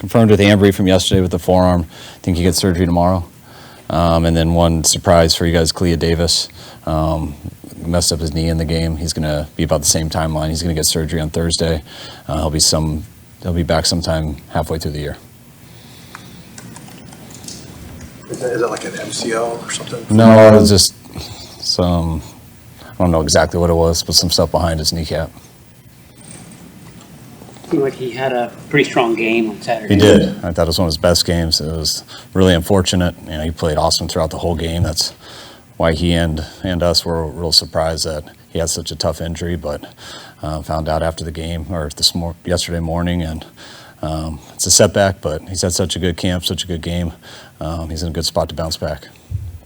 confirmed with Ambry from yesterday with the forearm. I think he gets surgery tomorrow. And then one surprise for you guys, Kalia Davis. Messed up his knee in the game. He's going to be about the same timeline. He's going to get surgery on Thursday. He'll be back sometime halfway through the year. Is that like an MCL or something? No, it was just some, I don't know exactly what it was, but some stuff behind his kneecap. Seemed like he had a pretty strong game on Saturday. He did. I thought it was one of his best games. It was really unfortunate. He played awesome throughout the whole game. That's why he and us were real surprised that he had such a tough injury, but found out after the game, or yesterday morning, and it's a setback, but he's had such a good camp, such a good game. He's in a good spot to bounce back.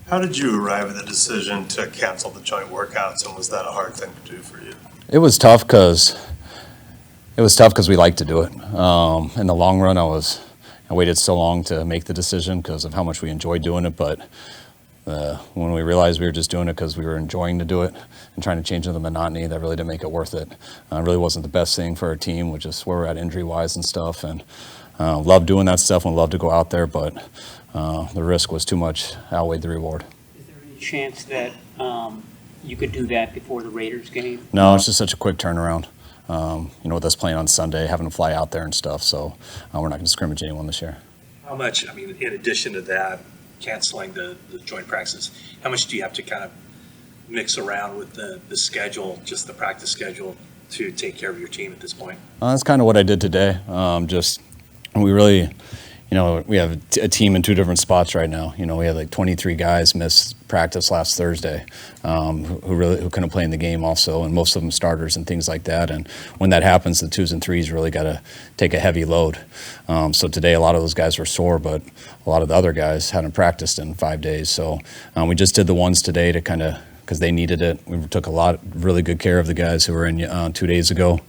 How did you arrive at the decision to cancel the joint workouts, and was that a hard thing to do for you? It was tough because we like to do it. In the long run, I waited so long to make the decision because of how much we enjoyed doing it, but when we realized we were just doing it because we were enjoying to do it and trying to change the monotony, that really didn't make it worth it. It really wasn't the best thing for our team, which is where we're at injury-wise and stuff. And love doing that stuff and love to go out there, but the risk was too much, outweighed the reward. Is there any chance that you could do that before the Raiders game? No, it's just such a quick turnaround. With us playing on Sunday, having to fly out there and stuff, so we're not going to scrimmage anyone this year. How much, in addition to that, canceling the joint practices, how much do you have to kind of mix around with the schedule, just the practice schedule, to take care of your team at this point? That's kind of what I did today. We really, we have a team in two different spots right now. We had like 23 guys miss practice last Thursday who couldn't play in the game also, and most of them starters and things like that. And when that happens, the 2s and 3s really got to take a heavy load. So today a lot of those guys were sore, but a lot of the other guys hadn't practiced in 5 days. So we just did the ones today to kind of, because they needed it. We took really good care of the guys who were in 2 days ago.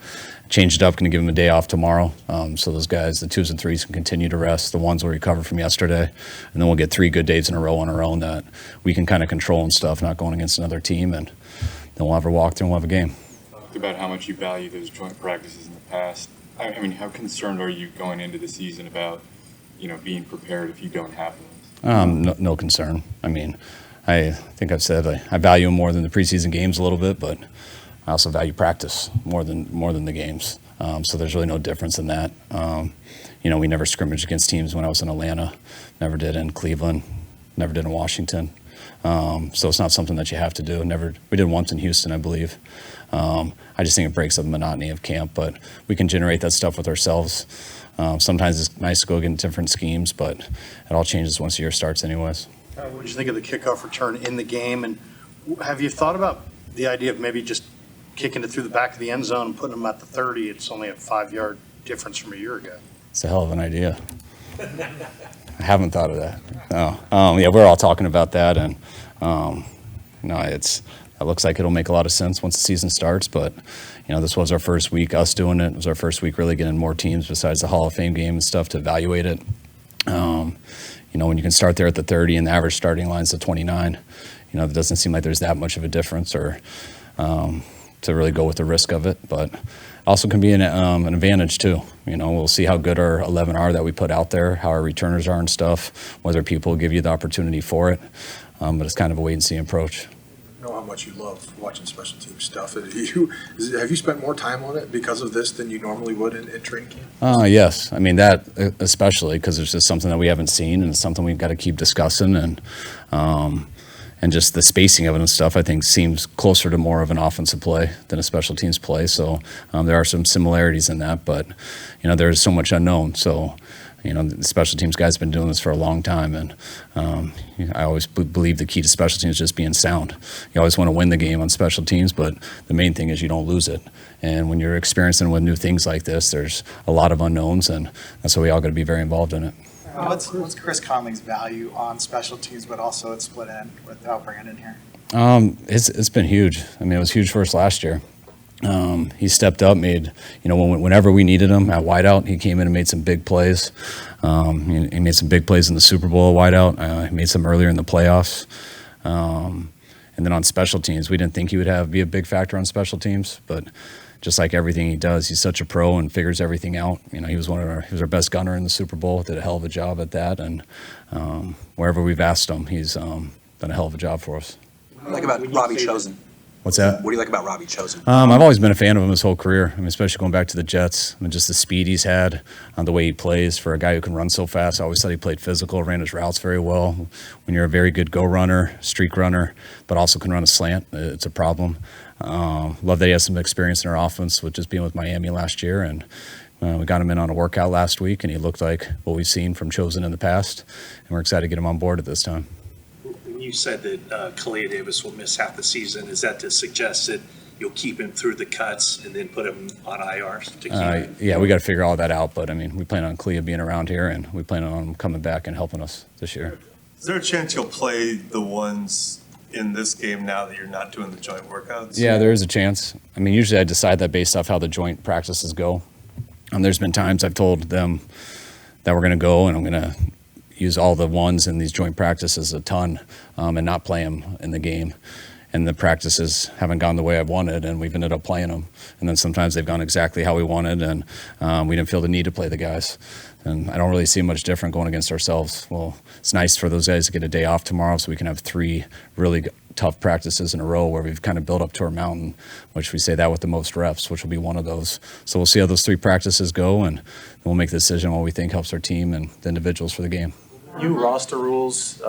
Changed it up, going to give them a day off tomorrow. So those guys, the 2s and 3s, can continue to rest. The ones will recover from yesterday. And then we'll get 3 good days in a row on our own that we can kind of control and stuff, not going against another team. And then we'll have a walkthrough and we'll have a game. Talked about how much you value those joint practices in the past. How concerned are you going into the season about, being prepared if you don't have those? No concern. I think I've said I value them more than the preseason games a little bit, but I also value practice more than the games. So there's really no difference in that. We never scrimmaged against teams when I was in Atlanta, never did in Cleveland, never did in Washington. So it's not something that you have to do. We did once in Houston, I believe. I just think it breaks up the monotony of camp, but we can generate that stuff with ourselves. Sometimes it's nice to go get different schemes, but it all changes once the year starts anyways. What did you think of the kickoff return in the game? And have you thought about the idea of maybe just kicking it through the back of the end zone and putting them at the 30? It's only a 5-yard difference from a year ago. It's a hell of an idea. I haven't thought of that. No. We're all talking about that, and it looks like it'll make a lot of sense once the season starts. But this was our first week, us doing it. It was our first week really getting more teams besides the Hall of Fame game and stuff to evaluate it. When you can start there at the 30 and the average starting line's the 29, it doesn't seem like there's that much of a difference or to really go with the risk of it, but also can be an advantage too. We'll see how good our 11 are that we put out there, how our returners are and stuff, whether people give you the opportunity for it, but it's kind of a wait and see approach. I know how much you love watching special team stuff. Have you spent more time on it because of this than you normally would in training camp? Yes. That especially because it's just something that we haven't seen, and it's something we've got to keep discussing, and just the spacing of it and stuff, I think, seems closer to more of an offensive play than a special teams play. So there are some similarities in that, but, there's so much unknown. So, the special teams guys have been doing this for a long time, and I always believe the key to special teams is just being sound. You always want to win the game on special teams, but the main thing is you don't lose it. And when you're experiencing with new things like this, there's a lot of unknowns, and that's why we all got to be very involved in it. What's Chris Conley's value on special teams, but also at split end without Brandon here? It's been huge. It was huge for us last year. He stepped up, made, whenever we needed him at wideout, he came in and made some big plays. He made some big plays in the Super Bowl at wideout. He made some earlier in the playoffs. And then on special teams, we didn't think he would be a big factor on special teams, but just like everything he does, he's such a pro and figures everything out. You know, he was our best gunner in the Super Bowl, did a hell of a job at that, and wherever we've asked him, he's done a hell of a job for us. What do you like about Robbie Chosen? What's that? What do you like about Robbie Chosen? I've always been a fan of him his whole career. I mean, especially going back to the Jets. I mean, just the speed he's had, the way he plays for a guy who can run so fast. I always thought he played physical, ran his routes very well. When you're a very good go runner, streak runner, but also can run a slant, it's a problem. Love that he has some experience in our offense with just being with Miami last year, and we got him in on a workout last week, and he looked like what we've seen from Chosen in the past, and we're excited to get him on board at this time. You said that Kalia Davis will miss half the season. Is that to suggest that you'll keep him through the cuts and then put him on IRs to keep him? Yeah, we got to figure all that out. But I mean, we plan on Kalia being around here, and we plan on him coming back and helping us this year. Is there a chance you'll play the ones in this game now that you're not doing the joint workouts? Yeah, there is a chance. I mean, usually I decide that based off how the joint practices go. There's been times I've told them that we're going to go, and I'm going to use all the ones in these joint practices a ton and not play them in the game. And the practices haven't gone the way I've wanted, and we've ended up playing them. And then sometimes they've gone exactly how we wanted, and we didn't feel the need to play the guys. And I don't really see much different going against ourselves. Well, it's nice for those guys to get a day off tomorrow so we can have 3 really tough practices in a row where we've kind of built up to our mountain, which we say that with the most reps, which will be one of those. So we'll see how those 3 practices go, and we'll make the decision on what we think helps our team and the individuals for the game. You roster rules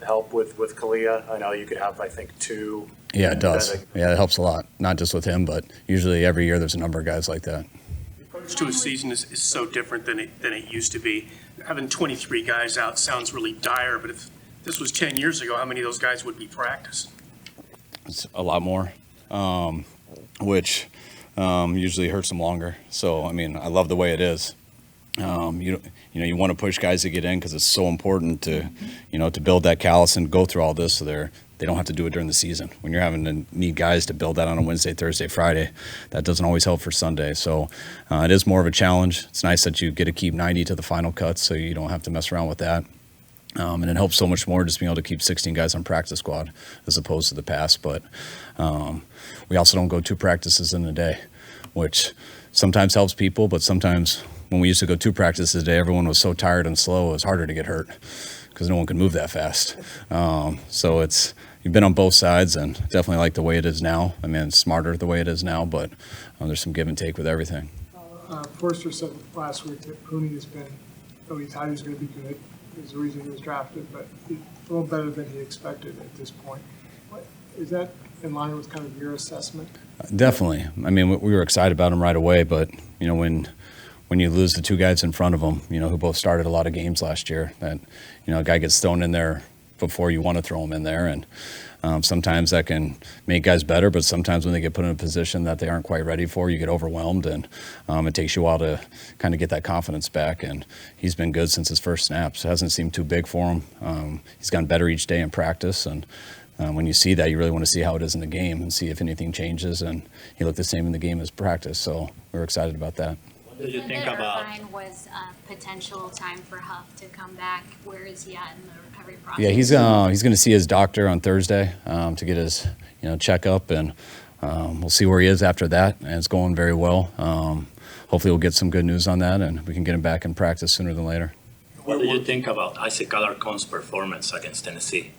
help with Kalia. I know you could have, I think, 2. Yeah, it does. Yeah, it helps a lot. Not just with him, but usually every year there's a number of guys like that. The approach to a season is so different than it used to be. Having 23 guys out sounds really dire, but if this was 10 years ago, how many of those guys would be practiced? It's a lot more, which usually hurts them longer. So, I mean, I love the way it is. You want to push guys to get in because it's so important to build that callus and go through all this so they don't have to do it during the season. When you're having to need guys to build that on a Wednesday, Thursday, Friday, that doesn't always help for Sunday. So it is more of a challenge. It's nice that you get to keep 90 to the final cut so you don't have to mess around with that. And it helps so much more just being able to keep 16 guys on practice squad as opposed to the past. But we also don't go 2 practices in a day, which sometimes helps people, but sometimes when we used to go 2 practices a day, everyone was so tired and slow, it was harder to get hurt because no one could move that fast. So you've been on both sides, and definitely like the way it is now. I mean, it's smarter the way it is now, but there's some give and take with everything. Forster said last week that Pooney has been, though he thought he was going to be good, there's a reason he was drafted, but a little better than he expected at this point. Is that in line with kind of your assessment? Definitely. I mean, we were excited about him right away, but when you lose the 2 guys in front of him, who both started a lot of games last year, that a guy gets thrown in there before you want to throw him in there, and sometimes that can make guys better, but sometimes when they get put in a position that they aren't quite ready for, you get overwhelmed, and it takes you a while to kind of get that confidence back. And he's been good since his first snaps. It hasn't seemed too big for him. He's gotten better each day in practice, and when you see that, you really want to see how it is in the game and see if anything changes. And he looked the same in the game as practice, so we're excited about that. What did you think about? Irvine was a potential time for Huff to come back. Where is he at in the recovery process? Yeah, he's going to see his doctor on Thursday to get his checkup, and we'll see where he is after that. And it's going very well. Hopefully, we'll get some good news on that, and we can get him back in practice sooner than later. What did you think about Isaac Alarcon's performance against Tennessee?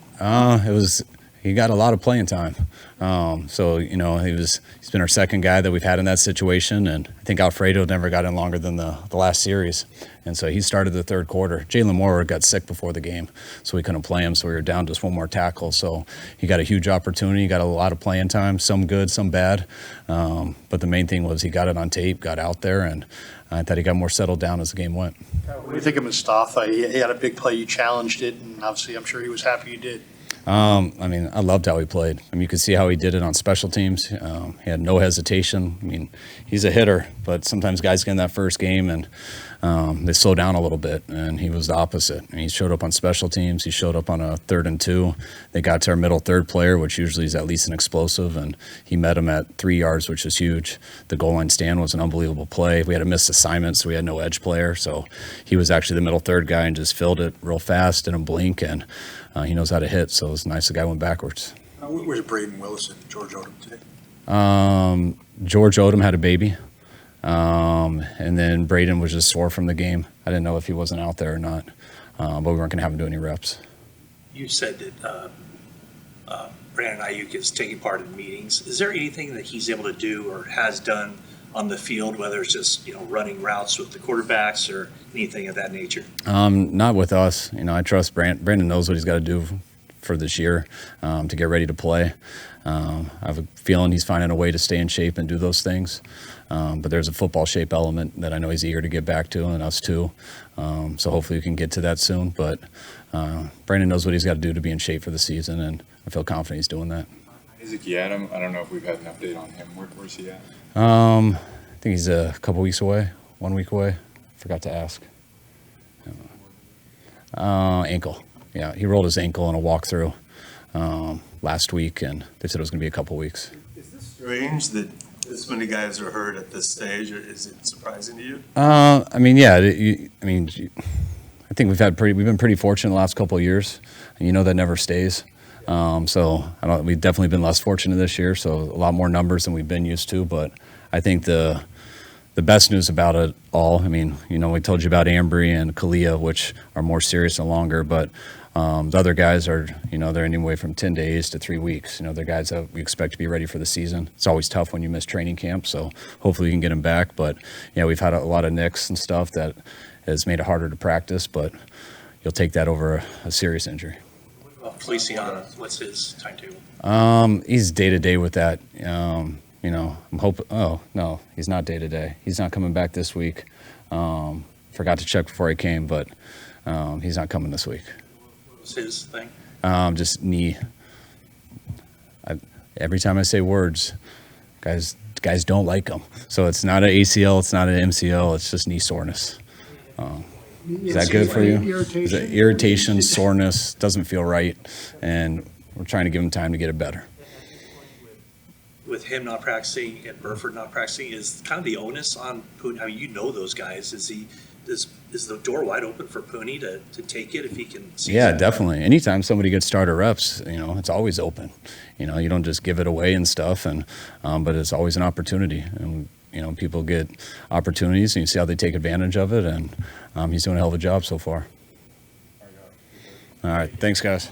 He got a lot of playing time. So, he's been our second guy that we've had in that situation. And I think Alfredo never got in longer than the last series. And so he started the 3rd quarter. Jalen Moore got sick before the game, so we couldn't play him. So we were down just 1 more tackle. So he got a huge opportunity, got a lot of playing time, some good, some bad. But the main thing was he got it on tape, got out there, and I thought he got more settled down as the game went. What do you think of Mustafa? He had a big play, you challenged it, and obviously I'm sure he was happy you did. I loved how he played. You could see how he did it on special teams. He had no hesitation. He's a hitter, but sometimes guys get in that first game and they slow down a little bit, and he was the opposite. He showed up on special teams. He showed up on a 3rd and 2. They got to our middle 3rd player, which usually is at least an explosive, and he met him at 3 yards, which is huge. The goal line stand was an unbelievable play. We had a missed assignment, so we had no edge player. So he was actually the middle 3rd guy and just filled it real fast in a blink, and he knows how to hit. So it was nice the guy went backwards. Where's Braden Willis and George Odom today? George Odom had a baby. And then Braden was just sore from the game. I didn't know if he wasn't out there or not, but we weren't going to have him do any reps. You said that Brandon Ayuk is taking part in meetings. Is there anything that he's able to do or has done on the field, whether it's just running routes with the quarterbacks or anything of that nature? Not with us. I trust Brandon knows what he's got to do for this year to get ready to play. I have a feeling he's finding a way to stay in shape and do those things. But there's a football shape element that I know he's eager to get back to, and us too. So hopefully we can get to that soon. But Brandon knows what he's got to do to be in shape for the season, and I feel confident he's doing that. Isaac Yiadom, I don't know if we've had an update on him. Where's he at? I think he's a couple weeks away, 1 week away. Forgot to ask. Ankle. Yeah, he rolled his ankle in a walkthrough last week, and they said it was going to be a couple weeks. Is this strange that this many guys are hurt at this stage, or is it surprising to you? I think we've been pretty fortunate the last couple of years, and that never stays. We've definitely been less fortunate this year, so a lot more numbers than we've been used to. But I think the best news about it all, we told you about Ambry and Kalia, which are more serious and longer, but the other guys are, they're anywhere from 10 days to 3 weeks. They're guys that we expect to be ready for the season. It's always tough when you miss training camp, so hopefully we can get them back. But, we've had a lot of nicks and stuff that has made it harder to practice, but you'll take that over a serious injury. Feliciano, what's his timetable? He's day-to-day with that. I'm hoping. Oh no, he's not day-to-day. He's not coming back this week. Forgot to check before he came, but he's not coming this week. What was his thing? Just knee. Every time I say words, guys don't like them. So it's not an ACL, it's not an MCL, it's just knee soreness. Is that good for you? Is it irritation, soreness, doesn't feel right, and we're trying to give him time to get it better. With him not practicing and Burford not practicing, is kind of the onus on Pooney? Those guys. Is the door wide open for Pooney to take it if he can see? Yeah, definitely. Anytime somebody gets starter reps, it's always open. You don't just give it away and stuff, and but it's always an opportunity. And people get opportunities, and you see how they take advantage of it, and he's doing a hell of a job so far. All right, thanks, guys.